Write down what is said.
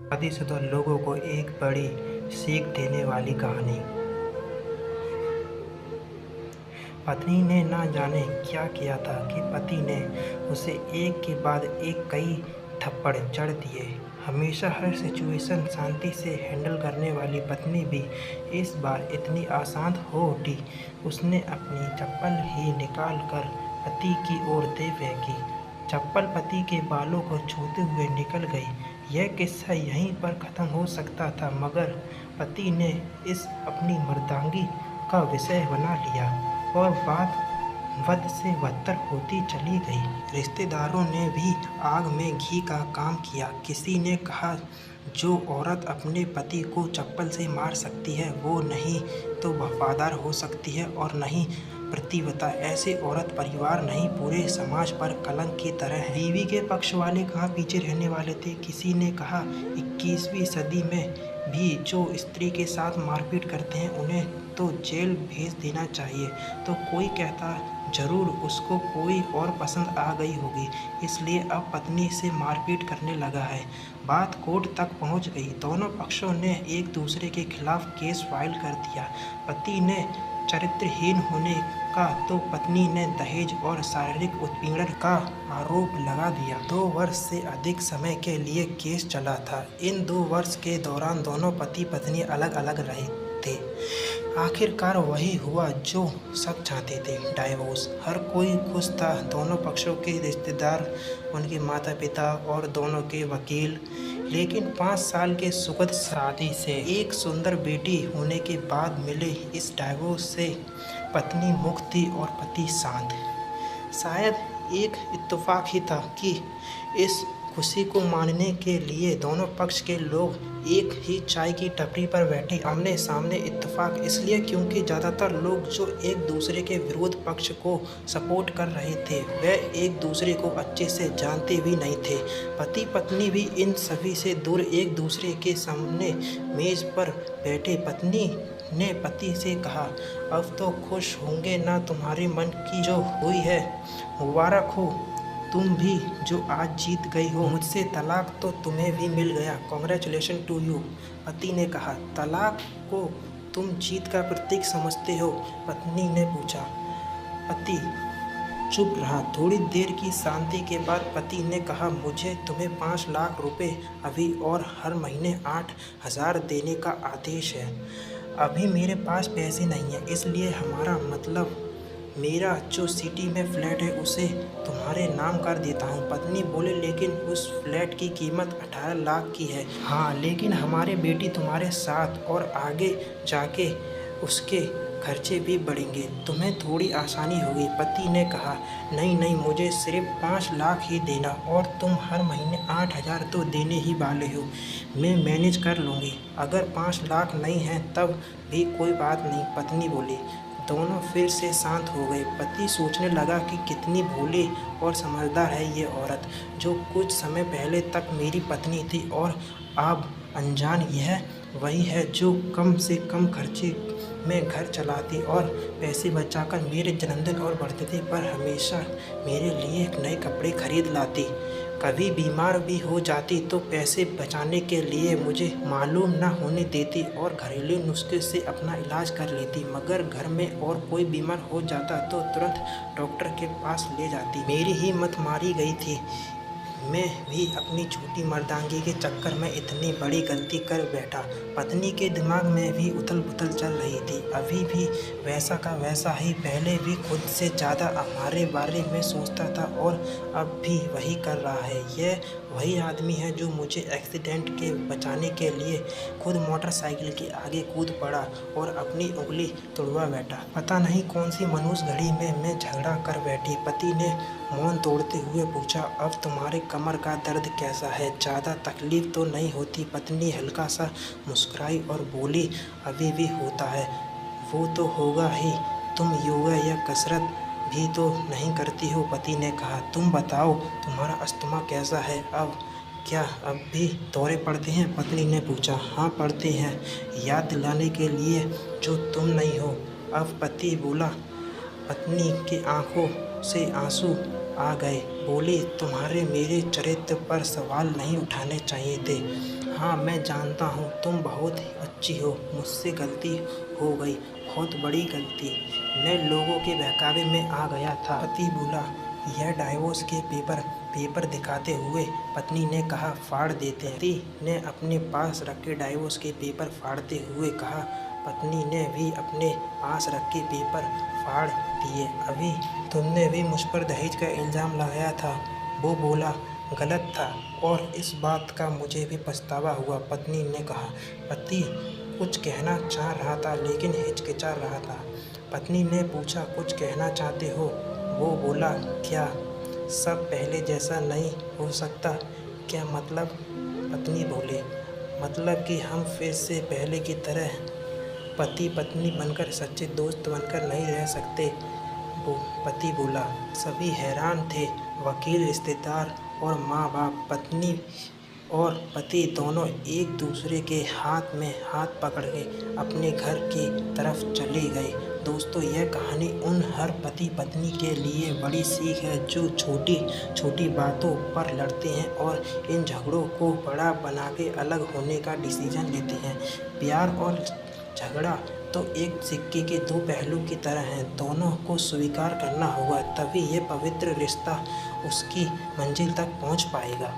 शादीशुदा लोगों को एक बड़ी सीख देने वाली कहानी। पत्नी ने ना जाने क्या किया था कि पति ने उसे एक के बाद एक कई थप्पड़ जड़ दिए। हमेशा हर सिचुएशन शांति से हैंडल करने वाली पत्नी भी इस बार इतनी आसान हो उठी। उसने अपनी चप्पल ही निकाल कर पति की ओर दे फेंकी। चप्पल पति के बालों को छूते हुए निकल गई। यह किस्सा यहीं पर ख़त्म हो सकता था, मगर पति ने इस अपनी मर्दांगी का विषय बना लिया और बात बद से बदतर होती चली गई। रिश्तेदारों ने भी आग में घी का काम किया। किसी ने कहा, जो औरत अपने पति को चप्पल से मार सकती है वो नहीं तो वफादार हो सकती है और नहीं प्रतिबद्धता। ऐसी औरत परिवार नहीं पूरे समाज पर कलंक की तरह है। बीवी के पक्ष वाले कहाँ पीछे रहने वाले थे। किसी ने कहा, 21वीं सदी में भी जो स्त्री के साथ मारपीट करते हैं उन्हें तो जेल भेज देना चाहिए। तो कोई कहता, जरूर उसको कोई और पसंद आ गई होगी, इसलिए अब पत्नी से मारपीट करने लगा है। बात कोर्ट तक पहुंच गई। दोनों पक्षों ने एक दूसरे के खिलाफ केस फाइल कर दिया। पति ने चरित्रहीन होने का तो पत्नी ने दहेज और शारीरिक उत्पीड़न का आरोप लगा दिया। 2 वर्ष से अधिक समय के लिए केस चला था। इन 2 वर्ष के दौरान दोनों पति पत्नी अलग अलग रहे थे। आखिरकार वही हुआ जो सब चाहते थे, डाइवोर्स। हर कोई खुश था, दोनों पक्षों के रिश्तेदार, उनके माता पिता और दोनों के वकील। लेकिन 5 साल के सुखद शादी से एक सुंदर बेटी होने के बाद मिले इस डाइवोर्स से पत्नी मुक्त थी और पति शांत। शायद एक इत्तेफाक ही था कि इस खुशी को मानने के लिए दोनों पक्ष के लोग एक ही चाय की टपरी पर बैठे आमने सामने। इत्तेफाक इसलिए क्योंकि ज़्यादातर लोग जो एक दूसरे के विरोध पक्ष को सपोर्ट कर रहे थे वह एक दूसरे को अच्छे से जानते भी नहीं थे। पति पत्नी भी इन सभी से दूर एक दूसरे के सामने मेज पर बैठे। पत्नी ने पति से कहा, अब तो खुश होंगे ना, तुम्हारे मन की जो हुई है मुबारक हो, तुम भी जो आज जीत गई हो। मुझसे तलाक तो तुम्हें भी मिल गया, कॉन्ग्रेचुलेशन टू यू। पति ने कहा, तलाक को तुम जीत का प्रतीक समझते हो? पत्नी ने पूछा। पति चुप रहा। थोड़ी देर की शांति के बाद पति ने कहा, मुझे तुम्हें 5 लाख रुपए अभी और हर महीने 8,000 देने का आदेश है। अभी मेरे पास पैसे नहीं है, इसलिए हमारा मतलब मेरा जो सिटी में फ्लैट है उसे तुम्हारे नाम कर देता हूँ। पत्नी बोले, लेकिन उस फ्लैट की कीमत 18 लाख की है। हाँ, लेकिन हमारी बेटी तुम्हारे साथ और आगे जाके उसके खर्चे भी बढ़ेंगे, तुम्हें थोड़ी आसानी होगी। पति ने कहा, नहीं नहीं, मुझे सिर्फ 5 लाख ही देना और तुम हर महीने 8,000 तो देने ही वाले हो, मैं मैनेज कर लूँगी। अगर 5 लाख नहीं है तब भी कोई बात नहीं, पत्नी बोली। दोनों फिर से शांत हो गए। पति सोचने लगा कि कितनी भोली और समझदार है ये औरत, जो कुछ समय पहले तक मेरी पत्नी थी और अब अनजान। यह वही है जो कम से कम खर्चे में घर चलाती और पैसे बचाकर मेरे जन्मदिन और बर्थडे पर हमेशा मेरे लिए नए कपड़े खरीद लाती। कभी बीमार भी हो जाती तो पैसे बचाने के लिए मुझे मालूम न होने देती और घरेलू नुस्खे से अपना इलाज कर लेती। मगर घर में और कोई बीमार हो जाता तो तुरंत डॉक्टर के पास ले जाती। मेरी ही मत मारी गई थी। मैं भी अपनी छोटी मर्दांगी के चक्कर में इतनी बड़ी गलती कर बैठा। पत्नी के दिमाग में भी उथल पुथल चल रही थी। अभी भी वैसा का वैसा ही, पहले भी खुद से ज़्यादा हमारे बारे में सोचता था और अब भी वही कर रहा है। यह वही आदमी है जो मुझे एक्सीडेंट के बचाने के लिए खुद मोटरसाइकिल के आगे कूद पड़ा और अपनी उंगली तोड़वा बैठा। पता नहीं कौन सी मनहूस घड़ी में मैं झगड़ा कर बैठी। पति ने मौन तोड़ते हुए पूछा, अब तुम्हारे कमर का दर्द कैसा है? ज़्यादा तकलीफ तो नहीं होती? पत्नी हल्का सा मुस्कुराई और बोली, अभी भी होता है। वो तो होगा ही, तुम योगा या कसरत भी तो नहीं करती हो। पति ने कहा, तुम बताओ तुम्हारा अस्थमा कैसा है? अब क्या अब भी दौरे पड़ते हैं? पत्नी ने पूछा। हाँ पड़ते हैं, याद दिलाने के लिए जो तुम नहीं हो। अब पति बोला। पत्नी की आंखों से आंसू आ गए। बोली, तुम्हारे मेरे चरित्र पर सवाल नहीं उठाने चाहिए थे। हाँ, मैं जानता हूँ तुम बहुत अच्छी हो, मुझसे गलती हो गई, बहुत बड़ी गलती। मैं लोगों के बहकावे में आ गया था। पति बोला, यह डाइवोर्स के पेपर दिखाते हुए पत्नी ने कहा, फाड़ देते हैं। पति ने अपने पास रखे डाइवोर्स के पेपर फाड़ते हुए कहा। पत्नी ने भी अपने पास रखे पेपर फाड़ दिए। अभी तुमने भी मुझ पर दहेज का इल्ज़ाम लगाया था। वो बोला, गलत था और इस बात का मुझे भी पछतावा हुआ। पत्नी ने कहा। पति कुछ कहना चाह रहा था लेकिन हिचकिचा रहा था। पत्नी ने पूछा, कुछ कहना चाहते हो? वो बोला, क्या सब पहले जैसा नहीं हो सकता? क्या मतलब? पत्नी बोले, मतलब कि हम फिर से पहले की तरह पति पत्नी बनकर, सच्चे दोस्त बनकर नहीं रह सकते? वो पति बोला। सभी हैरान थे, वकील, रिश्तेदार और माँ बाप। पत्नी और पति दोनों एक दूसरे के हाथ में हाथ पकड़ के अपने घर की तरफ चले गए। दोस्तों, यह कहानी उन हर पति पत्नी के लिए बड़ी सीख है जो छोटी छोटी बातों पर लड़ते हैं और इन झगड़ों को बड़ा बना के अलग होने का डिसीजन लेते हैं। प्यार और झगड़ा तो एक सिक्के के दो पहलू की तरह हैं, दोनों को स्वीकार करना होगा, तभी ये पवित्र रिश्ता उसकी मंजिल तक पहुंच पाएगा।